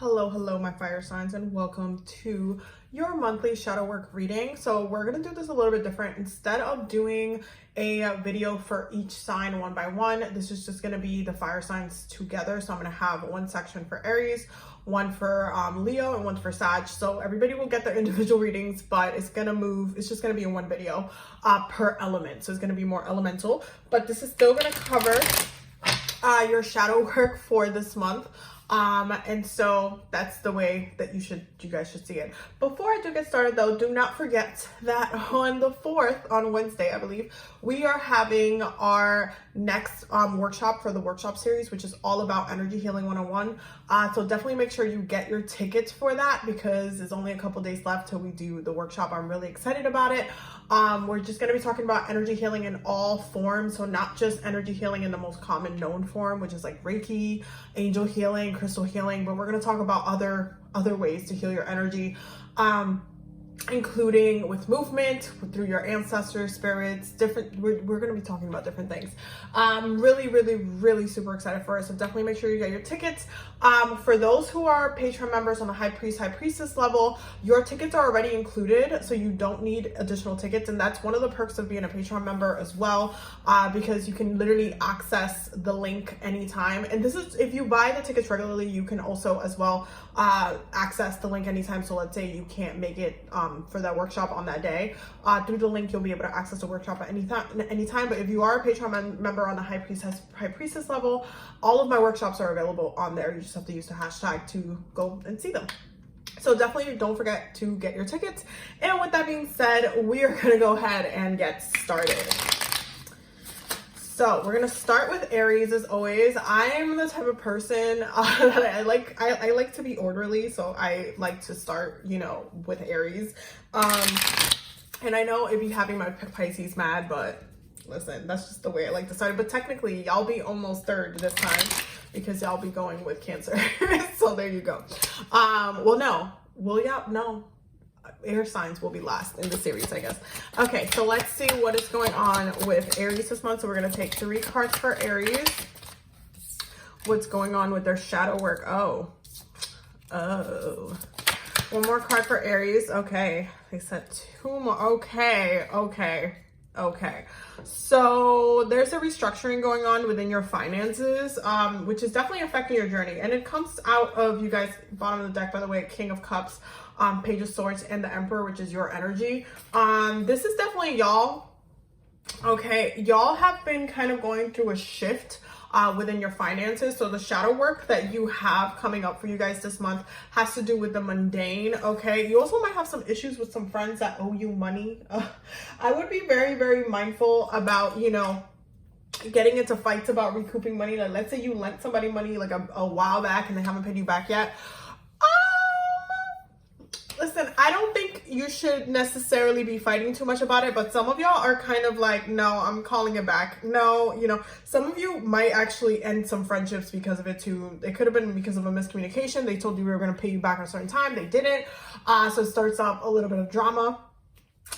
Hello, my fire signs, and welcome to your monthly shadow work reading. So we're gonna do this a little bit different. Instead of doing a video for each sign one by one, this is just gonna be the fire signs together. So I'm gonna have one section for Aries, one for Leo, and one for Sag. So everybody will get their individual readings, but it's just gonna be in one video per element. So it's gonna be more elemental, but this is still gonna cover your shadow work for this month. And so that's the way that you guys should see it. Before I do get started though, do not forget that on the 4th, on Wednesday, I believe, we are having our next workshop for the workshop series, which is all about energy healing 101. So definitely make sure you get your tickets for that because there's only a couple days left till we do the workshop. I'm really excited about it. We're just going to be talking about energy healing in all forms. So not just energy healing in the most common known form, which is like Reiki, angel healing, crystal healing, but we're going to talk about other ways to heal your energy, including with movement, through your ancestors, spirits, we're going to be talking about different things. Really super excited for it. So definitely make sure you get your tickets. For those who are Patreon members on the high priestess level, your tickets are already included, so you don't need additional tickets. And that's one of the perks of being a Patreon member as well, because you can literally access the link anytime. And this is, if you buy the tickets regularly, you can also as well access the link anytime. So let's say you can't make it for that workshop on that day, through the link you'll be able to access the workshop at any time. But if you are a Patreon member on the high priestess level, all of my workshops are available on there. You just have to use the hashtag to go and see them. So definitely don't forget to get your tickets. And with that being said, we are going to go ahead and get started. So we're gonna start with Aries as always. I'm the type of person that I like to be orderly, so I like to start, with Aries. And I know it'd be having my Pisces mad, but listen, that's just the way I like to start. But technically, y'all be almost third this time because y'all be going with Cancer. So there you go. No. Air signs will be last in the series, I guess. Okay, so let's see what is going on with Aries this month. So we're going to take 3 cards for Aries. What's going on with their shadow work? Oh. One more card for Aries. Okay, they said 2 more. Okay. So there's a restructuring going on within your finances, which is definitely affecting your journey. And it comes out of, you guys, bottom of the deck, by the way, King of Cups, Page of Swords, and the Emperor, which is your energy. This is definitely y'all. Okay, y'all have been kind of going through a shift within your finances. So the shadow work that you have coming up for you guys this month has to do with the mundane. Okay, you also might have some issues with some friends that owe you money. I would be very mindful about, getting into fights about recouping money. Like, let's say you lent somebody money like a while back and they haven't paid you back yet. Listen, I don't think you should necessarily be fighting too much about it, but some of y'all are kind of like, no, I'm calling it back. No, some of you might actually end some friendships because of it too. It could have been because of a miscommunication. They told you we were going to pay you back at a certain time. They didn't. So it starts up a little bit of drama.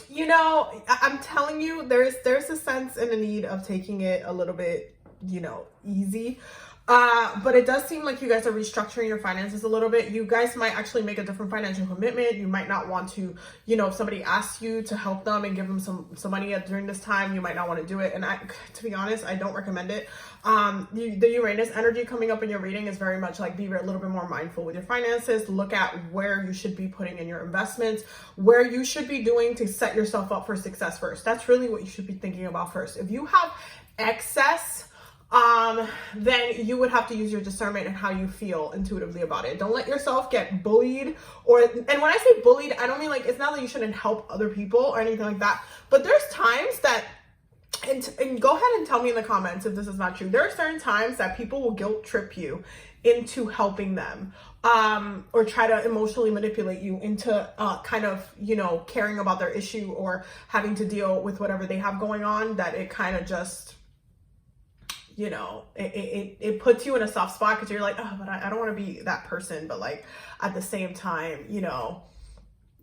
I'm telling you, there's a sense and a need of taking it a little bit, easy. But it does seem like you guys are restructuring your finances a little bit. You guys might actually make a different financial commitment. You might not want to, if somebody asks you to help them and give them some money during this time, you might not want to do it. And to be honest, I don't recommend it. The Uranus energy coming up in your reading is very much like be a little bit more mindful with your finances. Look at where you should be putting in your investments, where you should be doing to set yourself up for success first. That's really what you should be thinking about first. If you have excess, then you would have to use your discernment and how you feel intuitively about it. Don't let yourself get bullied and when I say bullied, I don't mean like, it's not that you shouldn't help other people or anything like that, but there's times that, and go ahead and tell me in the comments if this is not true. There are certain times that people will guilt trip you into helping them, or try to emotionally manipulate you into, kind of, caring about their issue or having to deal with whatever they have going on, that it kind of just, it puts you in a soft spot because you're like, oh, but I don't want to be that person. But like at the same time,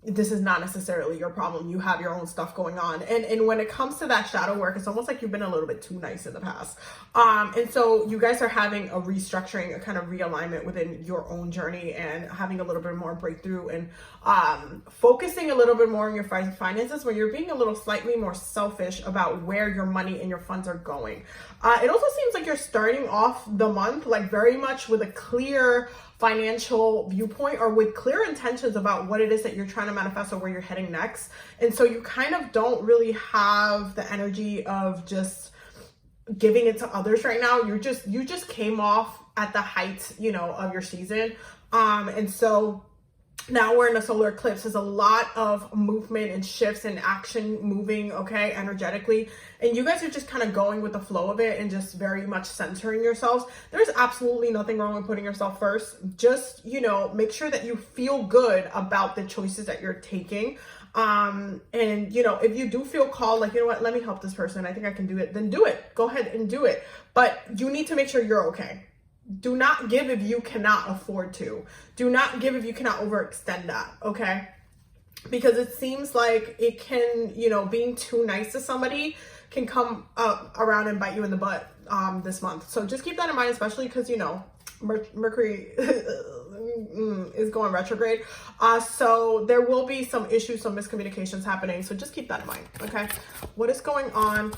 this is not necessarily your problem. You have your own stuff going on. And when it comes to that shadow work, it's almost like you've been a little bit too nice in the past. And so you guys are having a restructuring, a kind of realignment within your own journey, and having a little bit more breakthrough, and focusing a little bit more on your finances, where you're being a little slightly more selfish about where your money and your funds are going. It also seems like you're starting off the month like very much with a clear financial viewpoint, or with clear intentions about what it is that you're trying to manifest, or where you're heading next. And so you kind of don't really have the energy of just giving it to others right now. You just came off at the height, you know, of your season. And so now we're in a solar eclipse. There's a lot of movement and shifts and action moving, okay, energetically. And you guys are just kind of going with the flow of it and just very much centering yourselves. There's absolutely nothing wrong with putting yourself first. Just, you know, make sure that you feel good about the choices that you're taking. And, you know, if you do feel called, like, you know what, let me help this person, I think I can do it, then do it. Go ahead and do it. But you need to make sure you're okay. Do not give if you cannot afford to. Do not give if you cannot overextend that, okay? Because it seems like it can, you know, being too nice to somebody can come around and bite you in the butt this month. So just keep that in mind, especially because, you know, Mercury is going retrograde. So there will be some issues, some miscommunications happening. So just keep that in mind, okay? What is going on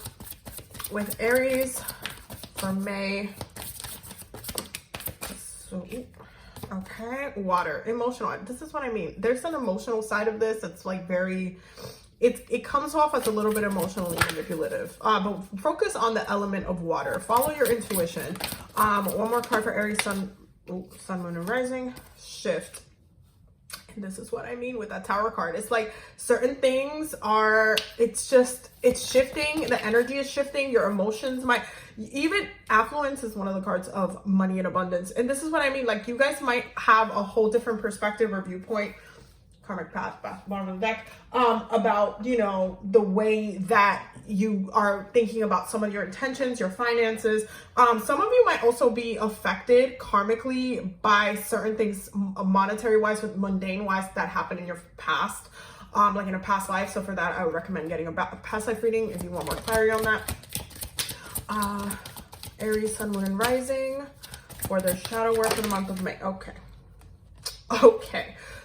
with Aries for May? So, okay, water, emotional. This is what I mean. There's an emotional side of this that's like very, it comes off as a little bit emotionally manipulative. But focus on the element of water. Follow your intuition. One more card for Aries, Sun, Moon, and Rising. Shift. And this is what I mean with that Tower card. It's like certain things are, it's shifting. The energy is shifting. Your emotions might, even affluence is one of the cards of money and abundance. And this is what I mean. Like, you guys might have a whole different perspective or viewpoint, karmic path, bottom of the deck, about, you know, the way that you are thinking about some of your intentions, your finances. Some of you might also be affected karmically by certain things, monetary wise, with mundane wise, that happened in your past, like in a past life. So for that, I would recommend getting a past life reading if you want more clarity on that. Aries, Sun, Moon, and Rising for their shadow work for the month of May. Okay.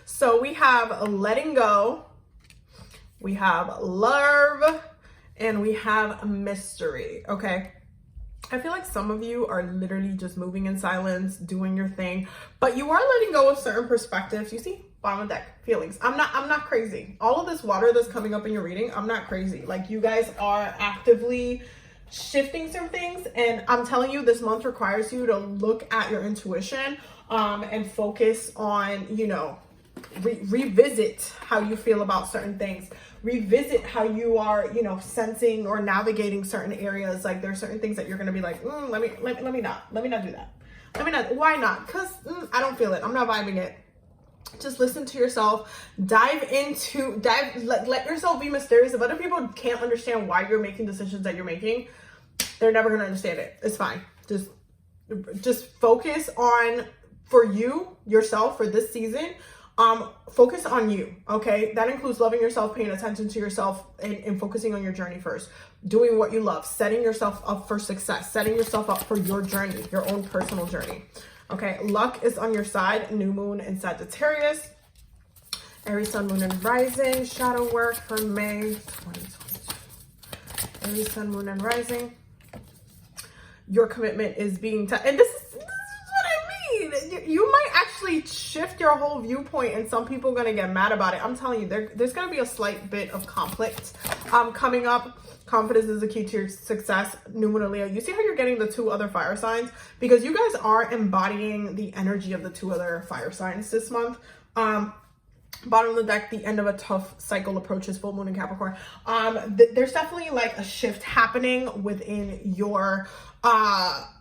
So we have letting go, we have love, and we have mystery, okay? I feel like some of you are literally just moving in silence, doing your thing, but you are letting go of certain perspectives. You see, bottom of deck, feelings. I'm not crazy. All of this water that's coming up in your reading, I'm not crazy. Like, you guys are actively shifting some things, and I'm telling you, this month requires you to look at your intuition and focus on, you know, revisit how you feel about certain things, revisit how you are, you know, sensing or navigating certain areas. Like, there's certain things that you're going to be like, let me not do that. Why not? Because I don't feel it. I'm not vibing it. Just listen to yourself, let yourself be mysterious. If other people can't understand why you're making decisions that you're making, they're never going to understand it. It's fine. Just focus on, for you, yourself, for this season, focus on you, okay? That includes loving yourself, paying attention to yourself, and focusing on your journey first. Doing what you love, setting yourself up for success, setting yourself up for your journey, your own personal journey, okay? Luck is on your side, new moon in Sagittarius. Aries, Sun, Moon, and Rising, shadow work for May 2022. Aries, Sun, Moon, and Rising. Your commitment is being, and this is what I mean. You might actually shift your whole viewpoint, and some people are going to get mad about it. I'm telling you, there's going to be a slight bit of conflict coming up. Confidence is the key to your success. New Moon, Leo. You see how you're getting the two other fire signs? Because you guys are embodying the energy of the two other fire signs this month. Bottom of the deck, the end of a tough cycle approaches, full moon in Capricorn. There's definitely like a shift happening within your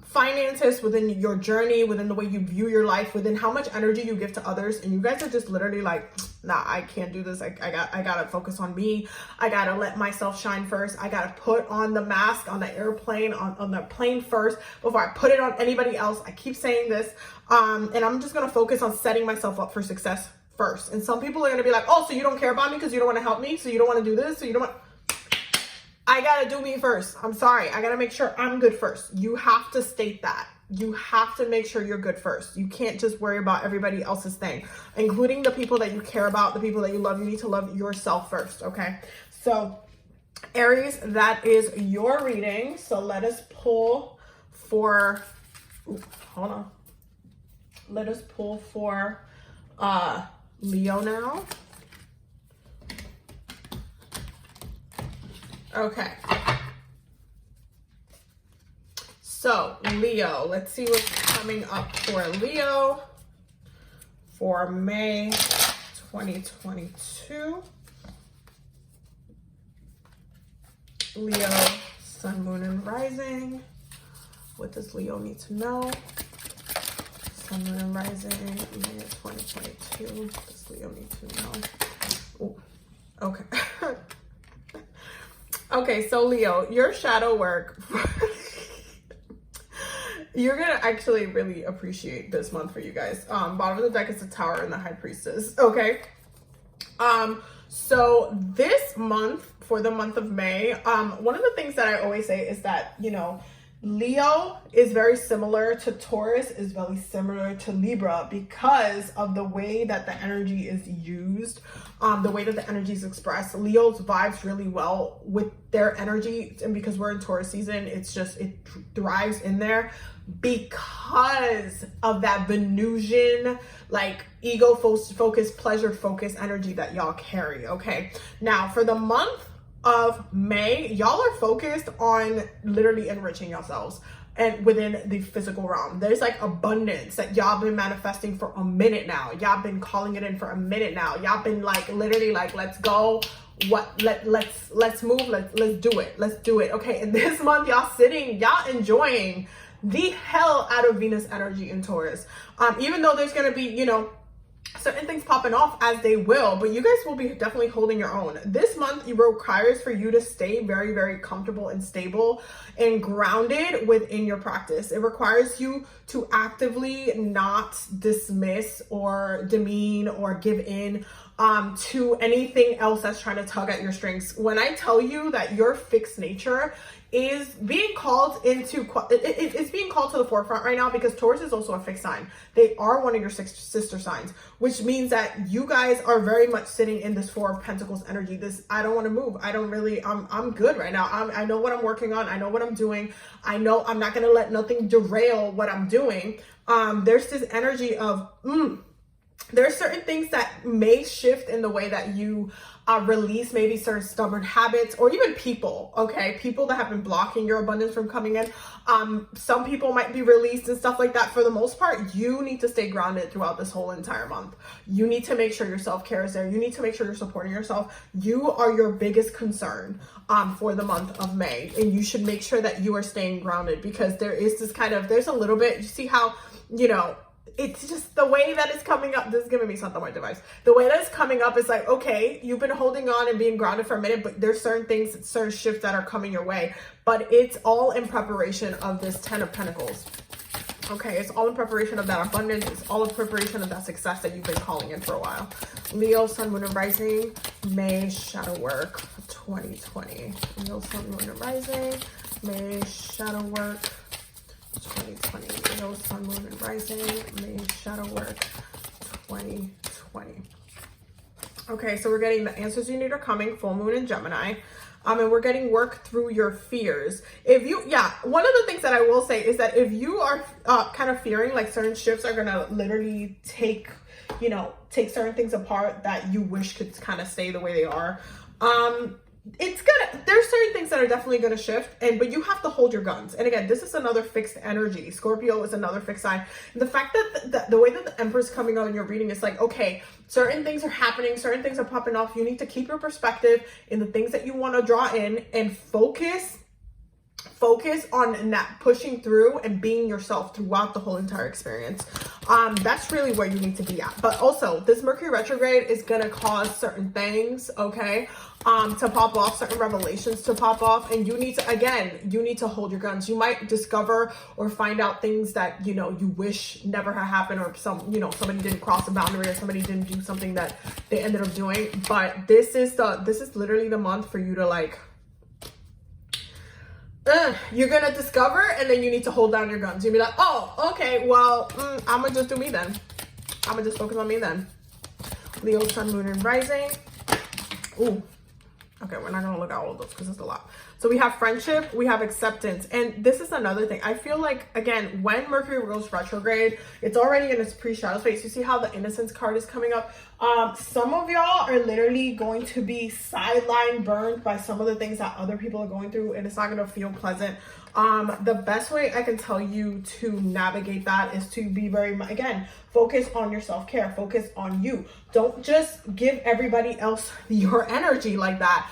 finances, within your journey, within the way you view your life, within how much energy you give to others. And you guys are just literally like, nah, I can't do this. I gotta focus on me. I gotta let myself shine first. I gotta put on the mask on the airplane, on the plane first before I put it on anybody else. I keep saying this. And I'm just gonna focus on setting myself up for success first. And some people are going to be like, oh, so you don't care about me because you don't want to help me, so you don't want to do this, so you don't want. I gotta do me first. I'm sorry. I gotta make sure I'm good first. You have to state that. You have to make sure you're good first. You can't just worry about everybody else's thing, including the people that you care about, the people that you love. You need to love yourself first, okay? So, Aries, that is your reading. So let us pull for, hold on. Let us pull for Leo now. Okay. So, Leo, let's see what's coming up for Leo for May 2022. Leo, Sun, Moon, and Rising. What does Leo need to know? Sun, Moon, and Rising, May 2022. What does Leo need to know? Ooh, okay. Okay, so Leo, your shadow work, you're gonna actually really appreciate this month for you guys. Bottom of the deck is the Tower and the High Priestess, okay? So this month, for the month of May, one of the things that I always say is that, you know, Leo is very similar to Taurus, is very similar to Libra because of the way that the energy is used, the way that the energy is expressed. Leo's vibes really well with their energy, and because we're in Taurus season, it's just, it thrives in there because of that Venusian, like ego focused, pleasure focused energy that y'all carry, okay? Now, for the month of May, y'all are focused on literally enriching yourselves and within the physical realm. There's like abundance that y'all been manifesting for a minute now. Y'all been calling it in for a minute now. Y'all been like literally like, let's go. Let's move. Let's do it. Let's do it. Okay. And this month y'all sitting, y'all enjoying the hell out of Venus energy in Taurus. Even though there's going to be, you know, certain things popping off as they will, but you guys will be definitely holding your own. This month, it requires for you to stay very, very comfortable and stable and grounded within your practice. It requires you to actively not dismiss or demean or give in to anything else that's trying to tug at your strings. When I tell you that your fixed nature is being called into, it's being called to the forefront right now because Taurus is also a fixed sign. They are one of your sister signs, which means that you guys are very much sitting in this Four of Pentacles energy. This, I don't want to move. I don't really, I'm good right now. I know what I'm working on. I know what I'm doing. I know I'm not going to let nothing derail what I'm doing. There's this energy of, there's certain things that may shift in the way that you release maybe certain stubborn habits or even people, okay? People that have been blocking your abundance from coming in. Some people might be released and stuff like that. For the most part, you need to stay grounded throughout this whole entire month. You need to make sure your self-care is there. You need to make sure you're supporting yourself. You are your biggest concern for the month of May. And you should make sure that you are staying grounded because there is this kind of, there's a little bit, you see how, you know, it's just the way that it's coming up. This is giving me something on my device. The way that it's coming up is like, okay, you've been holding on and being grounded for a minute, but there's certain things, certain shifts that are coming your way. But it's all in preparation of this 10 of Pentacles. Okay, it's all in preparation of that abundance. It's all in preparation of that success that you've been calling in for a while. Leo, Sun, Moon, and Rising, May shadow work 2020. Leo, Sun, Moon, and Rising, May shadow work 2020. Leo, Sun, Moon, and Rising, May shadow work 2020. Okay, so we're getting the answers you need are coming, full moon in Gemini. And we're getting work through your fears. If you, one of the things that I will say is that if you are kind of fearing like certain shifts are gonna literally take certain things apart that you wish could kind of stay the way they are, there's certain things that are definitely gonna shift, but you have to hold your guns. And again, this is another fixed energy. Scorpio is another fixed sign. And the fact that the way that the Emperor's coming out in your reading is like, okay, certain things are happening, certain things are popping off. You need to keep your perspective in the things that you want to draw in and focus focus on not pushing through and being yourself throughout the whole entire experience. That's really where you need to be at. But also, this Mercury retrograde is gonna cause certain things, okay, to pop off, certain revelations to pop off, and you need to, again, you need to hold your guns. You might discover or find out things that, you know, you wish never had happened, or somebody didn't cross a boundary, or somebody didn't do something that they ended up doing. But this is literally the month for you to like, you're gonna discover, and then you need to hold down your guns. You'll be like, oh, okay, well, I'm gonna just do me then. I'm gonna just focus on me then. Leo, Sun, Moon, and Rising. Ooh, okay, we're not gonna look at all of those because it's a lot. So we have friendship, we have acceptance, and this is another thing. I feel like, again, when Mercury goes retrograde, it's already in its pre-shadow space. You see how the Innocence card is coming up? Some of y'all are literally going to be sideline burned by some of the things that other people are going through, and it's not gonna feel pleasant. The best way I can tell you to navigate that is to be again, focus on your self-care, focus on you. Don't just give everybody else your energy like that.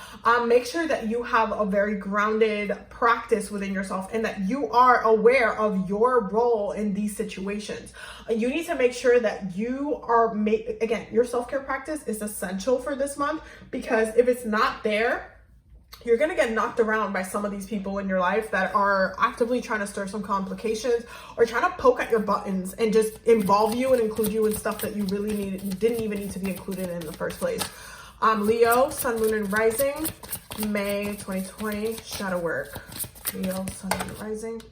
Make sure that you have a very grounded practice within yourself, and that you are aware of your role in these situations. You need to make sure that you are, again, your self-care practice is essential for this month, because if it's not there, you're going to get knocked around by some of these people in your life that are actively trying to stir some complications, or trying to poke at your buttons and just involve you and include you in stuff that you didn't even need to be included in the first place. Leo, Sun, Moon, and Rising, May 2020, shadow work. Leo, Sun, Moon, and Rising.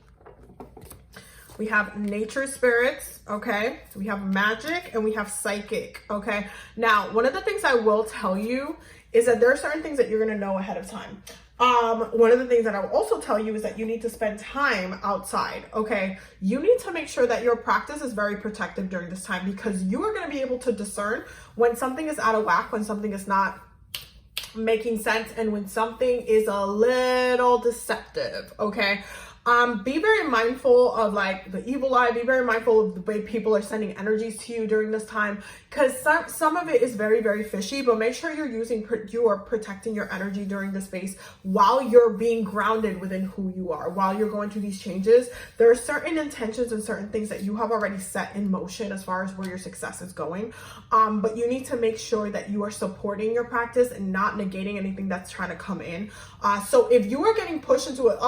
We have nature spirits, okay? We have magic, and we have psychic, okay? Now, one of the things I will tell you is that there are certain things that you're going to know ahead of time. One of the things that I will also tell you is that you need to spend time outside, okay? You need to make sure that your practice is very protective during this time, because you are going to be able to discern when something is out of whack, when something is not making sense, and when something is a little deceptive, okay? Be very mindful of like the evil eye. Be very mindful of the way people are sending energies to you during this time, because some of it is very, very fishy. But make sure you are protecting your energy during this space while you're being grounded within who you are. While you're going through these changes, there are certain intentions and certain things that you have already set in motion as far as where your success is going. But you need to make sure that you are supporting your practice and not negating anything that's trying to come in. So if you are getting pushed into it,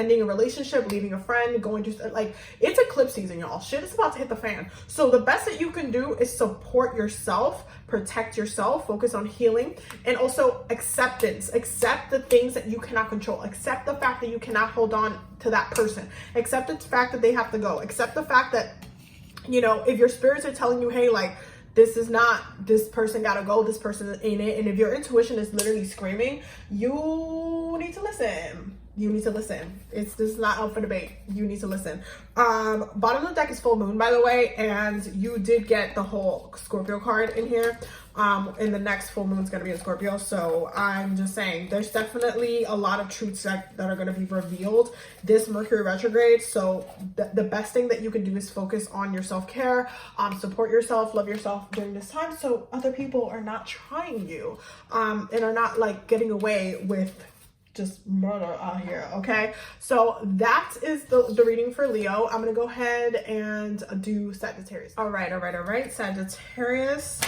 ending a relationship, leaving a friend, going to like, it's eclipse season, y'all. Shit is about to hit the fan. So the best that you can do is support yourself, protect yourself, focus on healing, and also acceptance. Accept the things that you cannot control. Accept the fact that you cannot hold on to that person. Accept the fact that they have to go. Accept the fact that, if your spirits are telling you, hey, like, this person gotta go, this person ain't it. And if your intuition is literally screaming, you need to listen. You need to listen. This is not up for debate. You need to listen. Bottom of the deck is full moon, by the way, and you did get the whole Scorpio card in here. And the next full moon is going to be in Scorpio. So I'm just saying, there's definitely a lot of truths that are going to be revealed this Mercury retrograde. So the best thing that you can do is focus on your self-care, support yourself, love yourself during this time, so other people are not trying you, and are not like getting away with just murder out here, okay? So that is the reading for Leo. I'm gonna go ahead and do Sagittarius. All right, Sagittarius,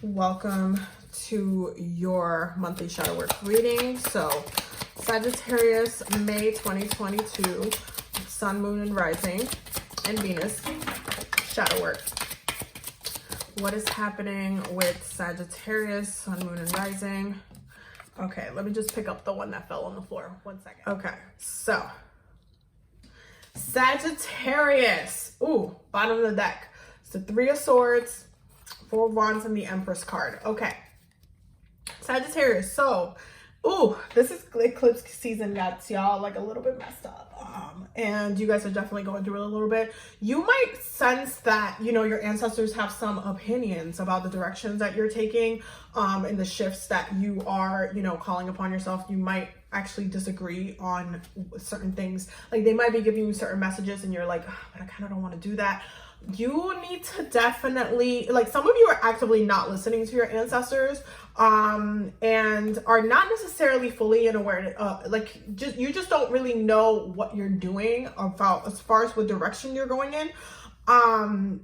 welcome to your monthly shadow work reading. So Sagittarius, May 2022, Sun, Moon, and Rising, and Venus, shadow work. What is happening with Sagittarius, Sun, Moon, and Rising? Okay, let me just pick up the one that fell on the floor. 1 second. Okay, so Sagittarius. Ooh, bottom of the deck. It's the Three of Swords, Four of Wands, and the Empress card. Okay, Sagittarius. So, this is eclipse season that's y'all like a little bit messed up. And you guys are definitely going through it a little bit. You might sense that, your ancestors have some opinions about the directions that you're taking, and the shifts that you are, calling upon yourself. You might actually disagree on certain things. Like they might be giving you certain messages and you're like, but I kind of don't want to do that. you need to definitely, like, some of you are actively not listening to your ancestors, and are not necessarily fully in awareness, like, you just don't really know what you're doing about as far as what direction you're going in.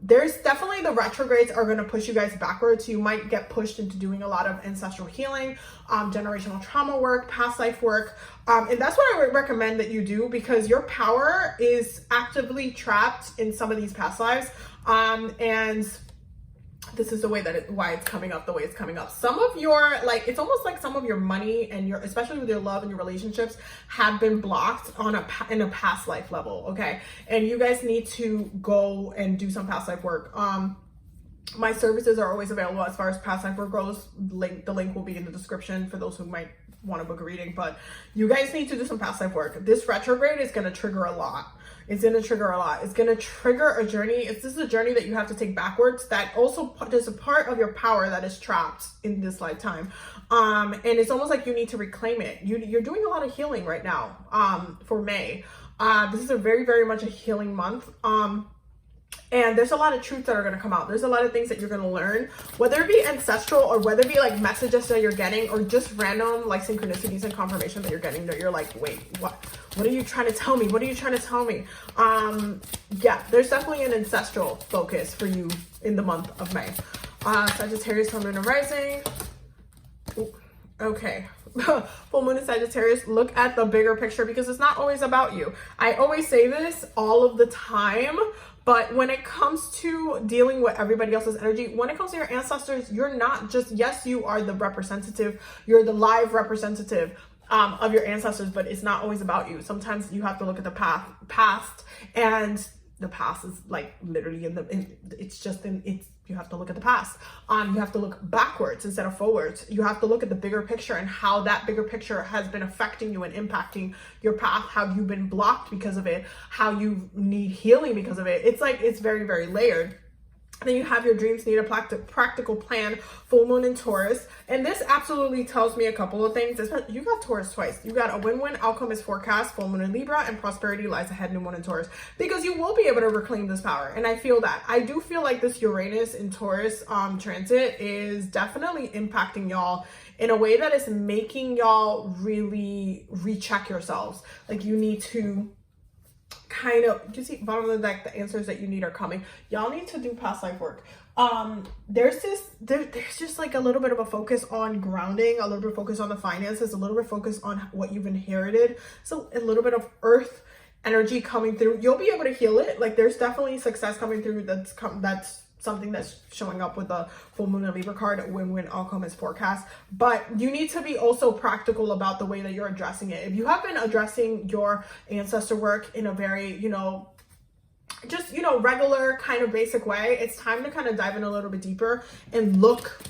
There's definitely, the retrogrades are going to push you guys backwards. You might get pushed into doing a lot of ancestral healing, generational trauma work, past life work. And that's what I would recommend that you do, because your power is actively trapped in some of these past lives. And this is the way that why it's coming up the way it's coming up. Some of your, like, it's almost like some of your money and your, especially with your love and your relationships, have been blocked on in a past life level. Okay. And you guys need to go and do some past life work. My services are always available as far as past life work goes. The link will be in the description for those who might want to book a reading, but you guys need to do some past life work. This retrograde is going to trigger a lot. It's going to trigger a lot. It's going to trigger a journey. This is a journey that you have to take backwards. That also, there's a part of your power that is trapped in this lifetime. And it's almost like you need to reclaim it. You're doing a lot of healing right now, for May. This is a very, very much a healing month. And there's a lot of truths that are going to come out. There's a lot of things that you're going to learn, whether it be ancestral or whether it be like messages that you're getting, or just random like synchronicities and confirmation that you're getting that you're like, wait, what are you trying to tell me? What are you trying to tell me? Yeah, there's definitely an ancestral focus for you in the month of May. Sagittarius, Sun, Moon, and Rising. Ooh, okay. Full moon and Sagittarius, look at the bigger picture, because it's not always about you. I always say this all of the time, but when it comes to dealing with everybody else's energy, when it comes to your ancestors, you're not just, yes, you are the representative, you're the live representative of your ancestors, but it's not always about you. Sometimes you have to look at the past, and the past is like literally you have to look at the past. You have to look backwards instead of forwards. You have to look at the bigger picture and how that bigger picture has been affecting you and impacting your path, how you've been blocked because of it, how you need healing because of it. It's like, it's very, very layered. Then you have your dreams need a practical plan, full moon in Taurus. And this absolutely tells me a couple of things. You got Taurus twice. You got a win-win outcome is forecast, full moon in Libra, and prosperity lies ahead, new moon in Taurus. Because you will be able to reclaim this power. And I feel that. I do feel like this Uranus in Taurus transit is definitely impacting y'all in a way that is making y'all really recheck yourselves. Like, you need to kind of, you see bottom of the deck, the answers that you need are coming. Y'all need to do past life work. There's just like a little bit of a focus on grounding, a little bit of focus on the finances, a little bit of focus on what you've inherited. So a little bit of earth energy coming through. You'll be able to heal it. Like, there's definitely success coming through. That's something that's showing up with the full moon and Libra card. Win-win outcome is forecast, but you need to be also practical about the way that you're addressing it. If you have been addressing your ancestor work in a very, regular kind of basic way, it's time to kind of dive in a little bit deeper and look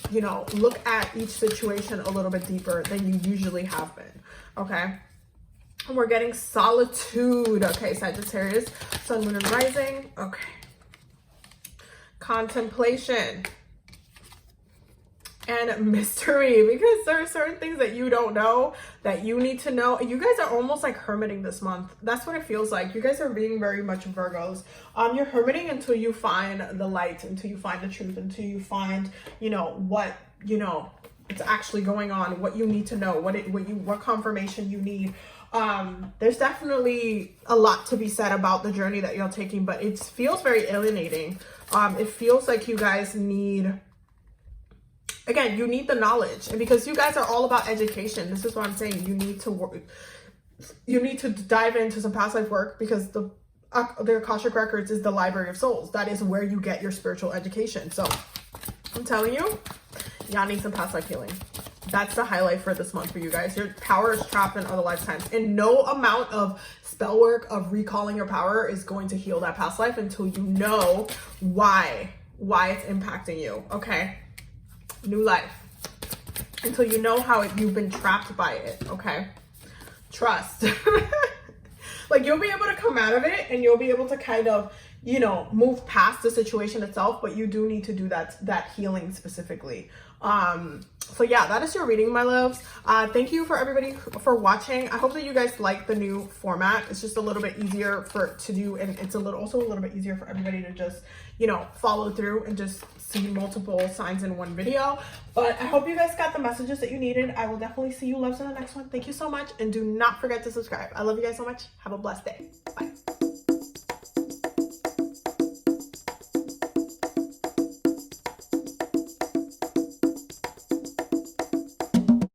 at each situation a little bit deeper than you usually have been. Okay. And we're getting solitude. Okay. Sagittarius, Sun, Moon, and Rising. Okay. Contemplation and mystery, because there are certain things that you don't know that you need to know. You guys are almost like hermiting this month. That's what it feels like. You guys are being very much Virgos. You're hermiting until you find the light, until you find the truth, until you find what it's actually going on, what you need to know, what confirmation you need. There's definitely a lot to be said about the journey that you're taking, but it feels very alienating. It feels like you guys need, again, you need the knowledge, and because you guys are all about education, this is what I'm saying. You need to work. You need to dive into some past life work, because the Akashic Records is the library of souls. That is where you get your spiritual education. So I'm telling you, y'all need some past life healing. That's the highlight for this month for you guys. Your power is trapped in other lifetimes, and no amount of spell work of recalling your power is going to heal that past life until you know why it's impacting you. Okay, new life, until you know how you've been trapped by it. Okay, trust. Like, you'll be able to come out of it, and you'll be able to kind of move past the situation itself, but you do need to do that healing specifically. So yeah, that is your reading, my loves. Thank you for everybody for watching. I hope that you guys like the new format. It's just a little bit easier to do, and it's also a little bit easier for everybody to just, you know, follow through and just see multiple signs in one video. But I hope you guys got the messages that you needed. I will definitely see you loves in the next one. Thank you so much, and do not forget to subscribe. I love you guys so much. Have a blessed day. Bye.